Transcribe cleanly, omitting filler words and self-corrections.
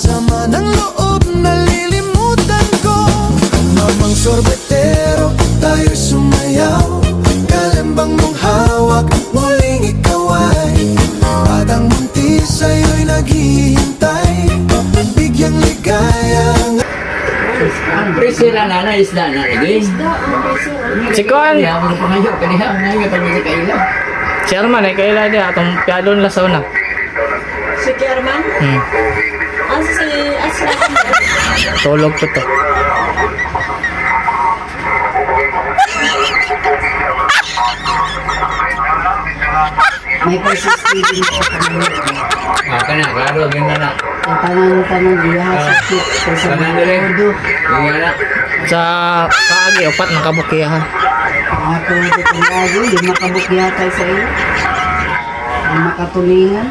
Sama ng loob, nalilimutan ko. Mamang sorbetero, tayo'y sumayaw. Kalembang mong hawak, muling ikaw ay batang buntis, sa'yo'y naghihintay. Bigyang ligaya. Ang presyo lang na isda na lagi. Si Kuan, Kaya mo pa ngayon, kaniya ngayon pag sa kaila. si Arman ay kaila dia atong piadon lasaw na. Si Kerman? Asa si Asra? Tulog ko to. May persistiving ko kami. Kana, klaro, yun na. Tangan-tangan diha sa kit. Sa Kana dili. mga Yun na. Sa kaagi upat nakabukiyahan. Ako ito lagi, di makabukya tayo sa iyo. Ang makatulingan.